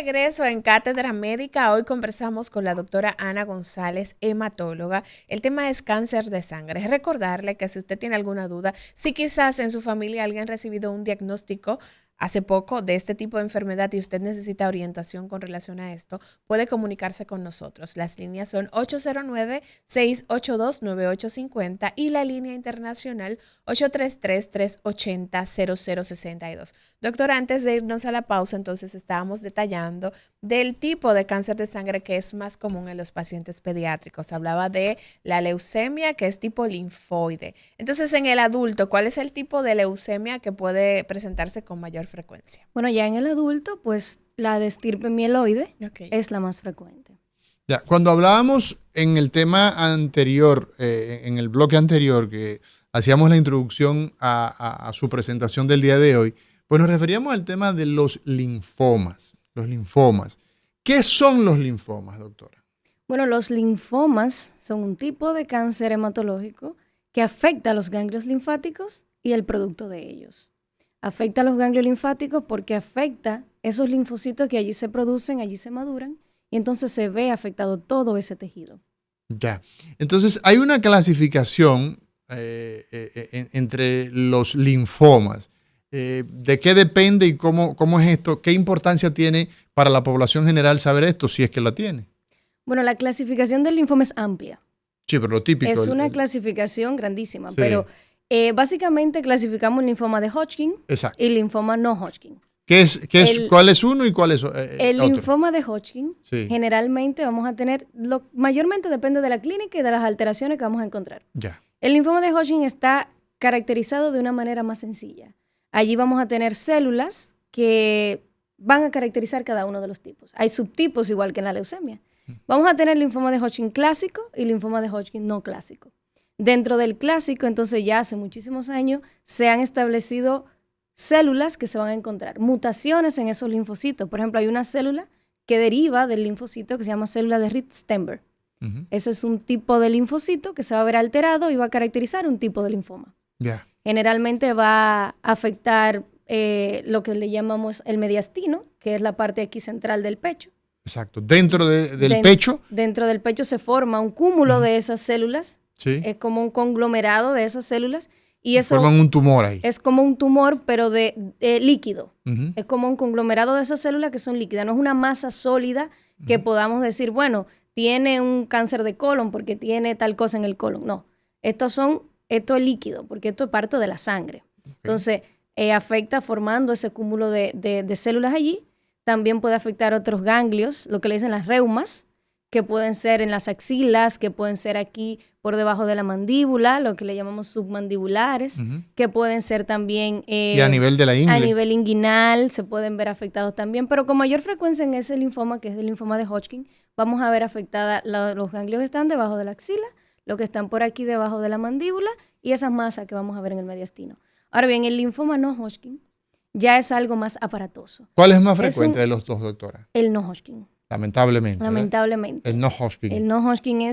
regreso en Cátedra Médica. Hoy conversamos con la doctora Ana González, hematóloga. El tema es cáncer de sangre. Recordarle que si usted tiene alguna duda, si quizás en su familia alguien ha recibido un diagnóstico hace poco de este tipo de enfermedad y usted necesita orientación con relación a esto, puede comunicarse con nosotros. Las líneas son 809-682-9850 y la línea internacional 833-380-0062. Doctora, antes de irnos a la pausa, entonces estábamos detallando del tipo de cáncer de sangre que es más común en los pacientes pediátricos. Hablaba de la leucemia, que es tipo linfoide. Entonces, en el adulto, ¿cuál es el tipo de leucemia que puede presentarse con mayor frecuencia? Bueno, ya en el adulto, pues la de estirpe mieloide es la más frecuente. Ya, cuando hablábamos en el tema anterior, en el bloque anterior, que hacíamos la introducción a su presentación del día de hoy, pues nos referíamos al tema de los linfomas. Los linfomas. ¿Qué son los linfomas, doctora? Bueno, los linfomas son un tipo de cáncer hematológico que afecta a los ganglios linfáticos y el producto de ellos. Afecta a los ganglios linfáticos porque afecta esos linfocitos que allí se producen, allí se maduran, y entonces se ve afectado todo ese tejido. Ya. Entonces, hay una clasificación entre los linfomas. ¿De qué depende y cómo es esto? ¿Qué importancia tiene para la población general saber esto, si es que la tiene? Bueno, la clasificación del linfoma es amplia. Sí, pero lo típico. Es una clasificación grandísima, sí. Pero básicamente clasificamos linfoma de Hodgkin. Exacto. Y linfoma no Hodgkin. ¿Cuál es uno y cuál es otro? El linfoma de Hodgkin, sí, generalmente vamos a tener, mayormente depende de la clínica y de las alteraciones que vamos a encontrar. Ya. El linfoma de Hodgkin está caracterizado de una manera más sencilla. Allí vamos a tener células que van a caracterizar cada uno de los tipos. Hay subtipos igual que en la leucemia. Vamos a tener linfoma de Hodgkin clásico y linfoma de Hodgkin no clásico. Dentro del clásico, entonces ya hace muchísimos años, se han establecido células que se van a encontrar, mutaciones en esos linfocitos. Por ejemplo, hay una célula que deriva del linfocito que se llama célula de Ritt-Steinberg. Ese es un tipo de linfocito que se va a ver alterado y va a caracterizar un tipo de linfoma. Yeah. Generalmente va a afectar lo que le llamamos el mediastino, que es la parte aquí central del pecho. Exacto. Dentro del pecho. Dentro del pecho se forma un cúmulo de esas células. Sí. Es como un conglomerado de esas células. Y eso forman un tumor ahí. Es como un tumor, pero de líquido. Es como un conglomerado de esas células que son líquidas. No es una masa sólida que podamos decir, bueno, tiene un cáncer de colon porque tiene tal cosa en el colon. No, esto es líquido porque esto es parte de la sangre. Entonces, afecta formando ese cúmulo de células allí. También puede afectar otros ganglios, lo que le dicen las reumas, que pueden ser en las axilas, que pueden ser aquí por debajo de la mandíbula, lo que le llamamos submandibulares, que pueden ser también y a nivel de la ingle. A nivel inguinal se pueden ver afectados también, pero con mayor frecuencia en ese linfoma, que es el linfoma de Hodgkin, vamos a ver afectada los ganglios que están debajo de la axila, los que están por aquí debajo de la mandíbula y esas masas que vamos a ver en el mediastino. Ahora bien, el linfoma no Hodgkin ya es algo más aparatoso. ¿Cuál es más frecuente de los dos, doctora? El no Hodgkin. Lamentablemente. Lamentablemente. El no Hodgkin. El no Hodgkin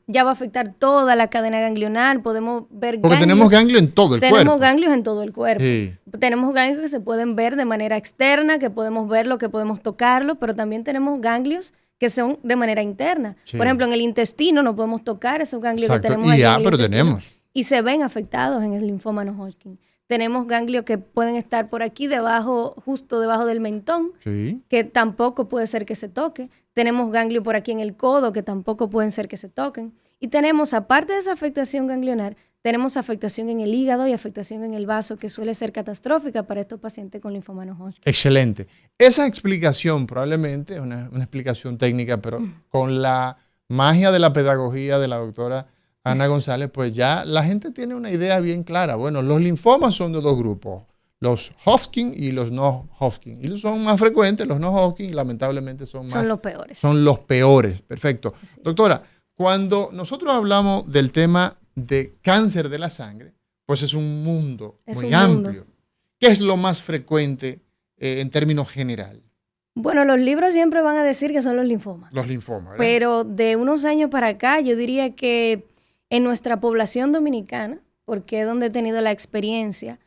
ya va a afectar toda la cadena ganglionar. Podemos ver porque ganglios. Tenemos ganglios en todo el cuerpo. Tenemos ganglios en todo el cuerpo. Sí. Tenemos ganglios que se pueden ver de manera externa, que podemos verlo, que podemos tocarlo, pero también tenemos ganglios que son de manera interna. Sí. Por ejemplo, en el intestino no podemos tocar esos ganglios. Exacto. Que tenemos ahí en el intestino. Tenemos. Y se ven afectados en el linfoma no Hodgkin. Tenemos ganglios que pueden estar por aquí debajo, justo debajo del mentón, sí, que tampoco puede ser que se toque. Tenemos ganglios por aquí en el codo que tampoco pueden ser que se toquen. Y tenemos, aparte de esa afectación ganglionar, tenemos afectación en el hígado y afectación en el vaso que suele ser catastrófica para estos pacientes con linfoma no Hodgkin. Excelente. Esa explicación probablemente es una explicación técnica, pero con la magia de la pedagogía de la doctora Ana González, pues ya la gente tiene una idea bien clara. Bueno, los linfomas son de dos grupos, los Hodgkin y los no Hodgkin. Y son más frecuentes, los no Hodgkin, y lamentablemente son los peores. Son los peores, perfecto. Sí. Doctora, cuando nosotros hablamos del tema de cáncer de la sangre, pues es un mundo muy amplio. ¿Qué es lo más frecuente en términos general? Bueno, los libros siempre van a decir que son los linfomas. Los linfomas, ¿verdad? Pero de unos años para acá, yo diría que en nuestra población dominicana, porque es donde he tenido la experiencia,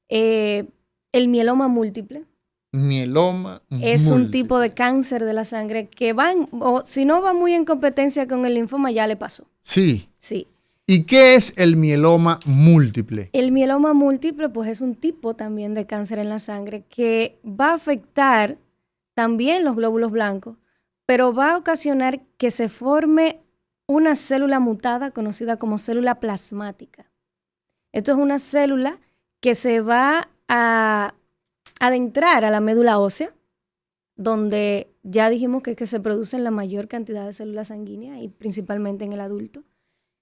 el mieloma múltiple mieloma es un tipo de cáncer de la sangre que o si no va muy en competencia con el linfoma, ya le pasó. Sí. Sí. ¿Y qué es el mieloma múltiple? El mieloma múltiple, pues es un tipo también de cáncer en la sangre que va a afectar también los glóbulos blancos, pero va a ocasionar que se forme una célula mutada conocida como célula plasmática. Esto es una célula que se va a adentrar a la médula ósea, donde ya dijimos que se producen la mayor cantidad de células sanguíneas y principalmente en el adulto.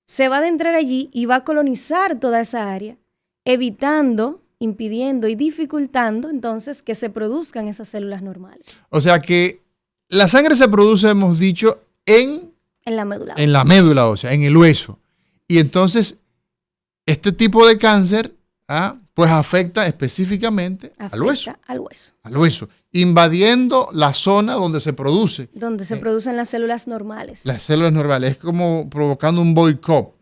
Se va a adentrar allí y va a colonizar toda esa área, evitando, impidiendo y dificultando entonces que se produzcan esas células normales. O sea que la sangre se produce, hemos dicho, en la médula ósea. En la médula ósea, en el hueso. Y entonces, este tipo de cáncer, pues afecta específicamente al hueso. Al hueso. Invadiendo la zona donde se produce. Donde se producen las células normales. Las células normales. Es como provocando un boicot.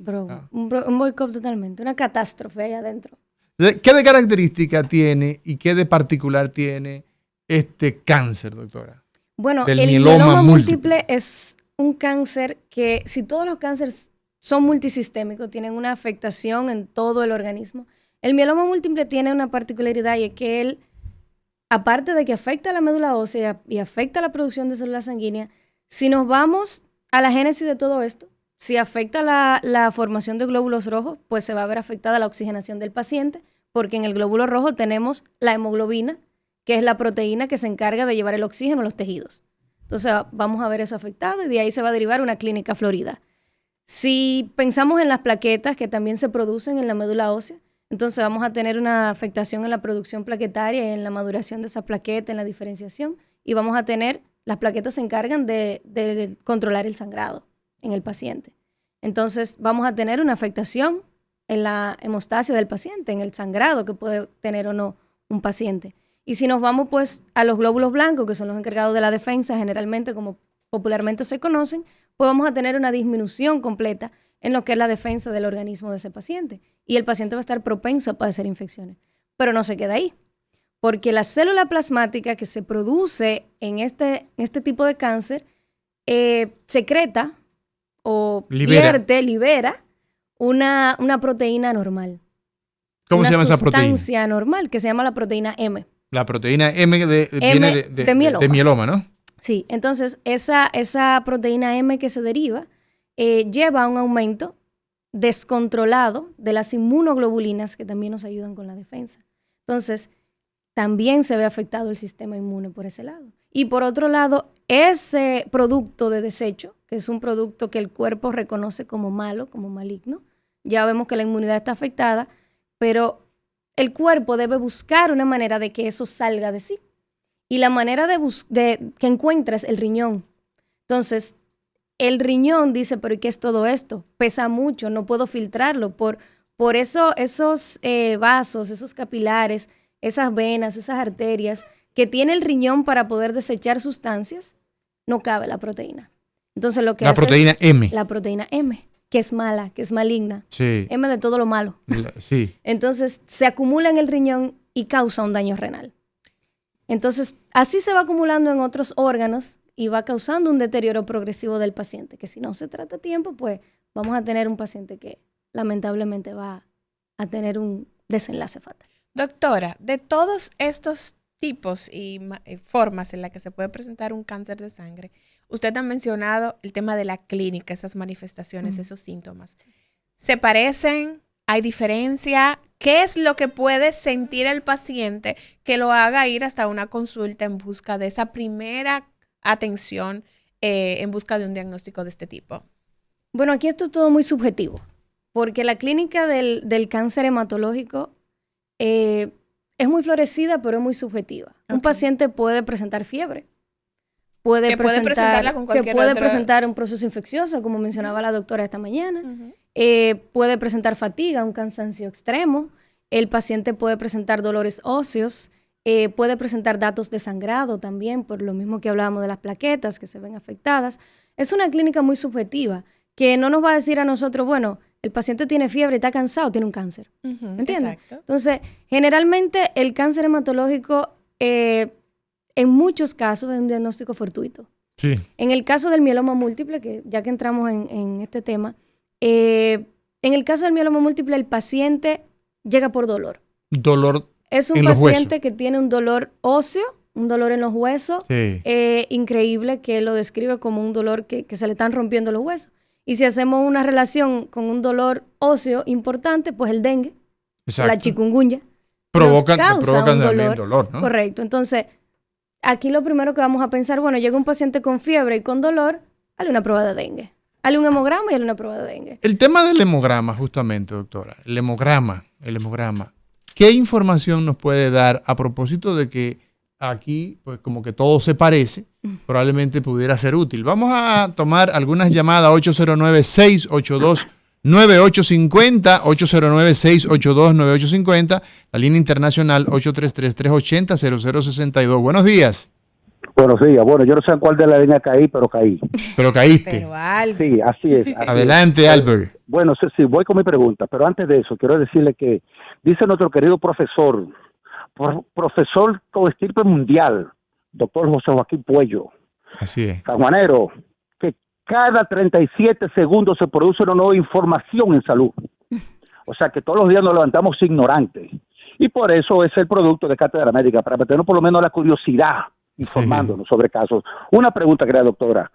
Un boicot totalmente. Una catástrofe ahí adentro. ¿Qué de característica tiene y qué de particular tiene este cáncer, doctora? Bueno, el mieloma múltiple es un cáncer que, si todos los cánceres son multisistémicos, tienen una afectación en todo el organismo, el mieloma múltiple tiene una particularidad y es que él, aparte de que afecta a la médula ósea y afecta a la producción de células sanguíneas, si nos vamos a la génesis de todo esto, si afecta la formación de glóbulos rojos, pues se va a ver afectada la oxigenación del paciente, porque en el glóbulo rojo tenemos la hemoglobina, que es la proteína que se encarga de llevar el oxígeno a los tejidos. Entonces vamos a ver eso afectado y de ahí se va a derivar una clínica florida. Si pensamos en las plaquetas que también se producen en la médula ósea, entonces vamos a tener una afectación en la producción plaquetaria, en la maduración de esa plaqueta, en la diferenciación, y vamos a tener, las plaquetas se encargan de controlar el sangrado en el paciente. Entonces vamos a tener una afectación en la hemostasia del paciente, en el sangrado que puede tener o no un paciente. Y si nos vamos pues a los glóbulos blancos, que son los encargados de la defensa, generalmente como popularmente se conocen, pues vamos a tener una disminución completa en lo que es la defensa del organismo de ese paciente. Y el paciente va a estar propenso a padecer infecciones. Pero no se queda ahí, porque la célula plasmática que se produce en este tipo de cáncer secreta o libera una proteína normal. ¿Cómo se llama esa proteína? Una sustancia normal que se llama la proteína M. La proteína M viene de mieloma, ¿no? Sí, entonces esa proteína M que se deriva lleva a un aumento descontrolado de las inmunoglobulinas que también nos ayudan con la defensa. Entonces, también se ve afectado el sistema inmune por ese lado. Y por otro lado, ese producto de desecho, que es un producto que el cuerpo reconoce como malo, como maligno, ya vemos que la inmunidad está afectada, pero el cuerpo debe buscar una manera de que eso salga de sí. Y la manera de que encuentra es el riñón. Entonces, el riñón dice, pero ¿y qué es todo esto? Pesa mucho, no puedo filtrarlo. Por eso esos vasos, esos capilares, esas venas, esas arterias que tiene el riñón para poder desechar sustancias, no cabe la proteína. Entonces lo que hace proteína M. La proteína M, que es mala, que es maligna. Sí. M de todo lo malo. Sí. Entonces se acumula en el riñón y causa un daño renal. Entonces así se va acumulando en otros órganos y va causando un deterioro progresivo del paciente, que si no se trata a tiempo, pues vamos a tener un paciente que lamentablemente va a tener un desenlace fatal. Doctora, de todos estos tipos y formas en las que se puede presentar un cáncer de sangre, usted ha mencionado el tema de la clínica, esas manifestaciones, esos síntomas. ¿Se parecen? ¿Hay diferencia? ¿Qué es lo que puede sentir el paciente que lo haga ir hasta una consulta en busca de esa primera atención, en busca de un diagnóstico de este tipo? Bueno, aquí esto es todo muy subjetivo, porque la clínica del cáncer hematológico es muy florecida, pero es muy subjetiva. Okay. Un paciente puede presentar fiebre, puede presentar un proceso infeccioso, como mencionaba la doctora esta mañana, puede presentar fatiga, un cansancio extremo, el paciente puede presentar dolores óseos, puede presentar datos de sangrado también, por lo mismo que hablábamos de las plaquetas que se ven afectadas. Es una clínica muy subjetiva, que no nos va a decir a nosotros, bueno, el paciente tiene fiebre, está cansado, tiene un cáncer. ¿Me entiendes? Exacto. Entonces, generalmente el cáncer hematológico en muchos casos es un diagnóstico fortuito. Sí. En el caso del mieloma múltiple, que ya que entramos en este tema, en el caso del mieloma múltiple, el paciente llega por dolor. Dolor es un paciente que tiene un dolor óseo, un dolor en los huesos, sí. Increíble, que lo describe como un dolor que se le están rompiendo los huesos. Y si hacemos una relación con un dolor óseo importante, pues el dengue, exacto, la chikungunya, provocan un dolor, ¿no? Correcto. Entonces, aquí lo primero que vamos a pensar, bueno, llega un paciente con fiebre y con dolor, hazle una prueba de dengue. Hazle un hemograma y hazle una prueba de dengue. El tema del hemograma, justamente, doctora, el hemograma. ¿Qué información nos puede dar a propósito de que aquí, pues como que todo se parece, probablemente pudiera ser útil? Vamos a tomar algunas llamadas, 809-682-9850, 809-682-9850, la línea internacional 833-380-0062. Buenos días. Buenos días. Bueno, yo no sé en cuál de la línea caí, pero caí. Pero caíste. Pero, Albert. Sí, así es. Adelante, Albert. Bueno, sí, voy con mi pregunta, pero antes de eso, quiero decirle que dice nuestro querido profesor con estirpe mundial, doctor José Joaquín Puello, así es, sanjuanero, que cada 37 segundos se produce una nueva información en salud. O sea, que todos los días nos levantamos ignorantes. Y por eso es el producto de Cátedra Médica, para meternos por lo menos la curiosidad, informándonos sobre casos. Una pregunta, querida doctora,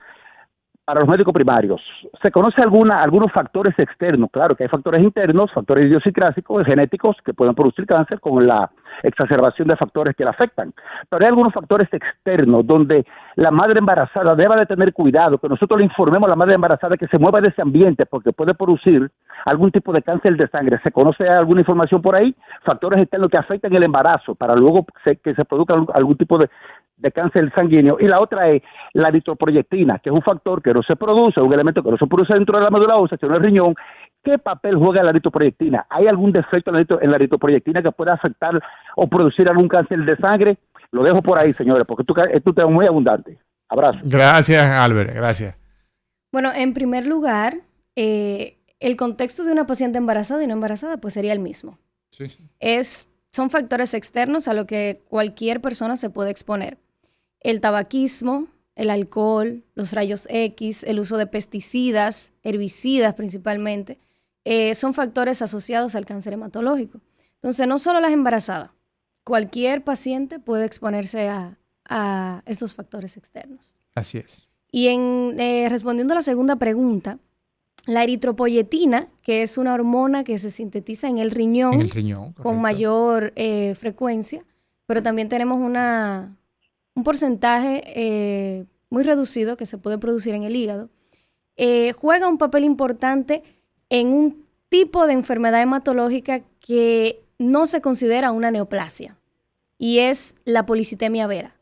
para los médicos primarios, ¿se conoce algunos factores externos? Claro que hay factores internos, factores idiosincrásicos, genéticos, que pueden producir cáncer con la exacerbación de factores que la afectan. Pero hay algunos factores externos donde la madre embarazada deba de tener cuidado, que nosotros le informemos a la madre embarazada que se mueva de ese ambiente porque puede producir algún tipo de cáncer de sangre. ¿Se conoce alguna información por ahí? Factores externos que afectan el embarazo para luego que se produzca algún tipo de cáncer sanguíneo. Y la otra es la eritroproyectina, que es un factor que no se produce, un elemento que no se produce dentro de la médula ósea, sino el riñón. ¿Qué papel juega la eritroproyectina? ¿Hay algún defecto en la eritroproyectina que pueda afectar o producir algún cáncer de sangre? Lo dejo por ahí, señores, porque es un tema muy abundante. Abrazo. Gracias, Albert. Gracias. Bueno, en primer lugar, el contexto de una paciente embarazada y no embarazada pues sería el mismo. Sí. Son factores externos a lo que cualquier persona se puede exponer. El tabaquismo, el alcohol, los rayos X, el uso de pesticidas, herbicidas principalmente, son factores asociados al cáncer hematológico. Entonces, no solo las embarazadas, cualquier paciente puede exponerse a estos factores externos. Así es. Y respondiendo a la segunda pregunta, la eritropoyetina, que es una hormona que se sintetiza en el riñón con mayor frecuencia, pero también tenemos un porcentaje muy reducido que se puede producir en el hígado, juega un papel importante en un tipo de enfermedad hematológica que no se considera una neoplasia, y es la policitemia vera.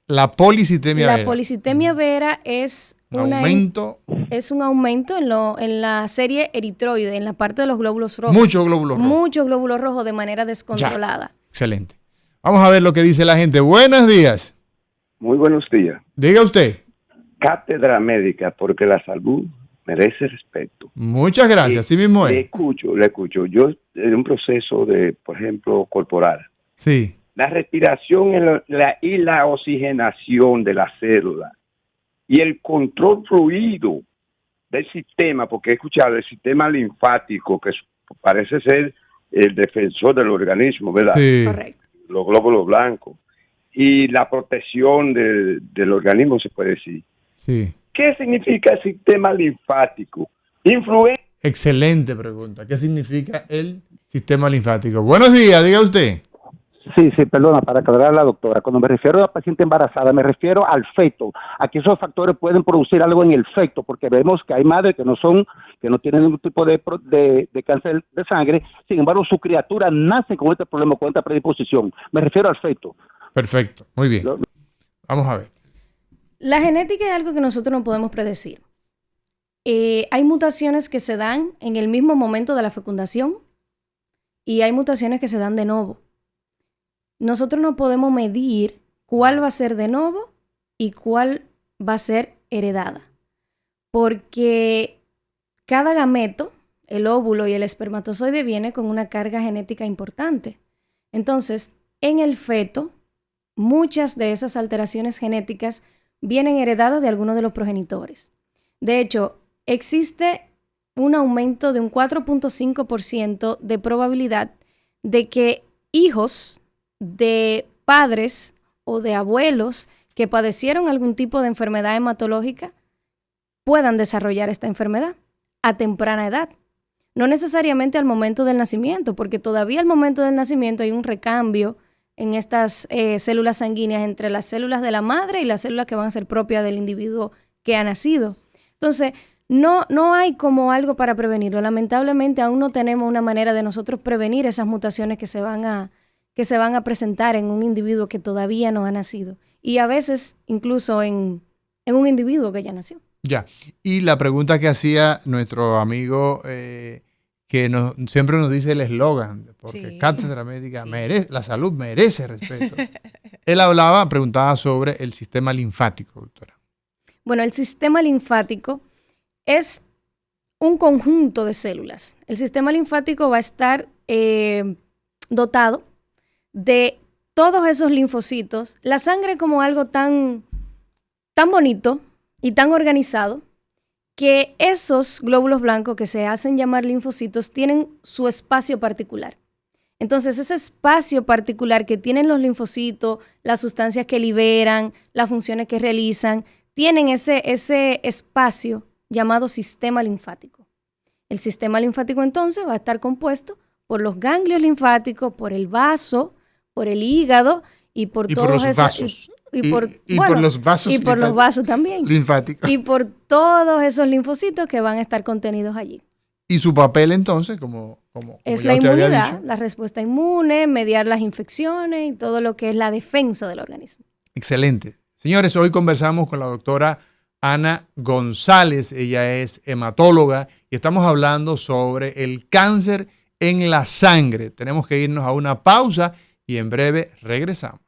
La policitemia vera es un aumento en la serie eritroide, en la parte de los glóbulos rojos. Muchos glóbulos rojos de manera descontrolada. Ya. Excelente. Vamos a ver lo que dice la gente. Buenos días. Muy buenos días. Diga usted. Cátedra Médica, porque la salud merece respeto. Muchas gracias, así mismo es. Le escucho. Yo, en un proceso de, por ejemplo, corporal. Sí. La respiración y la oxigenación de la célula y el control fluido del sistema, porque he escuchado el sistema linfático, que parece ser el defensor del organismo, ¿verdad? Sí. Correcto. Los glóbulos blancos. Y la protección del organismo, se puede decir. Sí. ¿Qué significa el sistema linfático? Excelente pregunta. ¿Qué significa el sistema linfático? Buenos días, diga usted. Sí, perdona, para aclarar a la doctora. Cuando me refiero a la paciente embarazada, me refiero al feto. Aquí esos factores pueden producir algo en el feto, porque vemos que hay madres que no tienen ningún tipo de cáncer de sangre. Sin embargo, su criatura nace con este problema, con esta predisposición. Me refiero al feto. Perfecto, muy bien. Vamos a ver. La genética es algo que nosotros no podemos predecir. Hay mutaciones que se dan en el mismo momento de la fecundación y hay mutaciones que se dan de novo. Nosotros no podemos medir cuál va a ser de novo y cuál va a ser heredada, porque cada gameto, el óvulo y el espermatozoide, viene con una carga genética importante. Entonces, en el feto, muchas de esas alteraciones genéticas vienen heredadas de algunos de los progenitores. De hecho, existe un aumento de un 4.5% de probabilidad de que hijos de padres o de abuelos que padecieron algún tipo de enfermedad hematológica puedan desarrollar esta enfermedad a temprana edad. No necesariamente al momento del nacimiento, porque todavía al momento del nacimiento hay un recambio en estas células sanguíneas entre las células de la madre y las células que van a ser propias del individuo que ha nacido. Entonces, no hay como algo para prevenirlo. Lamentablemente aún no tenemos una manera de nosotros prevenir esas mutaciones que se van a presentar en un individuo que todavía no ha nacido. Y a veces incluso en un individuo que ya nació. Ya. Y la pregunta que hacía nuestro amigo, que siempre nos dice el eslogan, porque sí. Cátedra Médica merece, la salud merece respeto. Él preguntaba sobre el sistema linfático, doctora. Bueno, el sistema linfático es un conjunto de células. El sistema linfático va a estar dotado de todos esos linfocitos. La sangre como algo tan bonito y tan organizado que esos glóbulos blancos que se hacen llamar linfocitos tienen su espacio particular. Entonces, ese espacio particular que tienen los linfocitos, las sustancias que liberan, las funciones que realizan, tienen ese espacio llamado sistema linfático. El sistema linfático entonces va a estar compuesto por los ganglios linfáticos, por el vaso, por el hígado y por todos esos vasos. Por los vasos. Y por los vasos también. Linfáticos. Y por todos esos linfocitos que van a estar contenidos allí. ¿Y su papel entonces? Como es la inmunidad, la respuesta inmune, mediar las infecciones y todo lo que es la defensa del organismo. Excelente. Señores, hoy conversamos con la doctora Ana González. Ella es hematóloga y estamos hablando sobre el cáncer en la sangre. Tenemos que irnos a una pausa y en breve regresamos.